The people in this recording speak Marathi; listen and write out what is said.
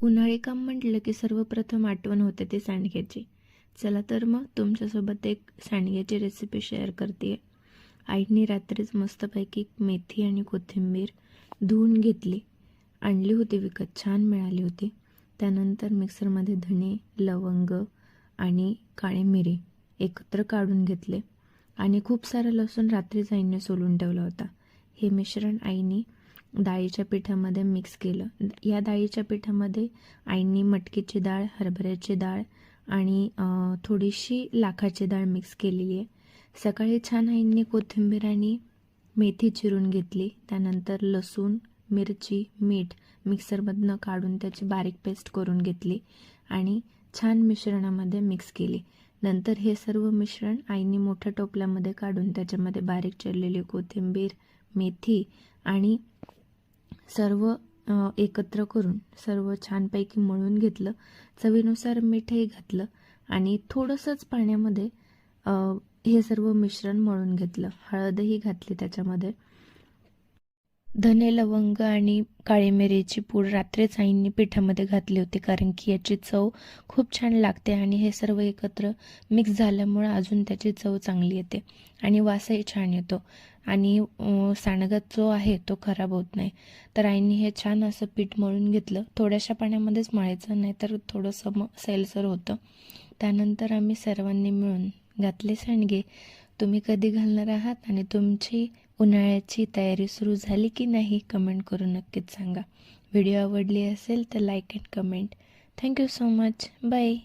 उन्हाळी काम म्हटलं की सर्वप्रथम आठवण होते ते सांडग्याची. चला तर मग तुमच्यासोबत एक सांडग्याची रेसिपी शेअर करते. आईने रात्रीच मस्तपैकी मेथी आणि कोथिंबीर धुवून घेतली. आणली होती विकत, छान मिळाली होती. त्यानंतर मिक्सरमध्ये धणे, लवंग आणि काळी मिरी एकत्र काढून घेतले आणि खूप सारा लसूण रात्रीच आईने सोलून ठेवला होता. हे मिश्रण आईने डाळीच्या पिठामध्ये मिक्स केलं. या डाळीच्या पिठामध्ये आईने मटकीची डाळ, हरभऱ्याची डाळ आणि थोडीशी लाखाची डाळ मिक्स केलेली आहे. सकाळी छान आईने कोथिंबीर आणि मेथी चिरून घेतली. त्यानंतर लसूण, मिरची, मीठ मिक्सरमधनं काढून त्याची बारीक पेस्ट करून घेतली आणि छान मिश्रणामध्ये मिक्स केली. नंतर हे सर्व मिश्रण आईने मोठ्या टोपल्यामध्ये काढून त्याच्यामध्ये बारीक चिरलेली कोथिंबीर, मेथी आणि सर्व एकत्र करून सर्व छानपैकी मळून घेतलं. चवीनुसार मीठही घातलं आणि थोडंसंच पाण्यामध्ये हे सर्व मिश्रण मळून घेतलं. हळदही घातली त्याच्यामध्ये. धने, लवंग आणि काळी मिरीची पूड रात्रीच आईंनी पिठामध्ये घातली होती, कारण की याची चव खूप छान लागते आणि हे सर्व एकत्र मिक्स झाल्यामुळे अजून त्याची चव चांगली येते आणि वासही छान येतो आणि सांडगा जो आहे तो खराब होत नाही. तर आईंनी हे छान असं पीठ मळून घेतलं. थोड्याशा पाण्यामध्येच मळायचं, नाही तर थोडंसं सैलसर होतं. त्यानंतर आम्ही सर्वांनी मिळून घातले सांडगे. तुम्ही कधी घालणार आहात आणि तुमची उन्हाळ्याची तयारी सुरू झाली की नाही, कमेंट करून नक्कीच सांगा. व्हिडिओ आवडली असेल तर like and comment. Thank you so much. Bye.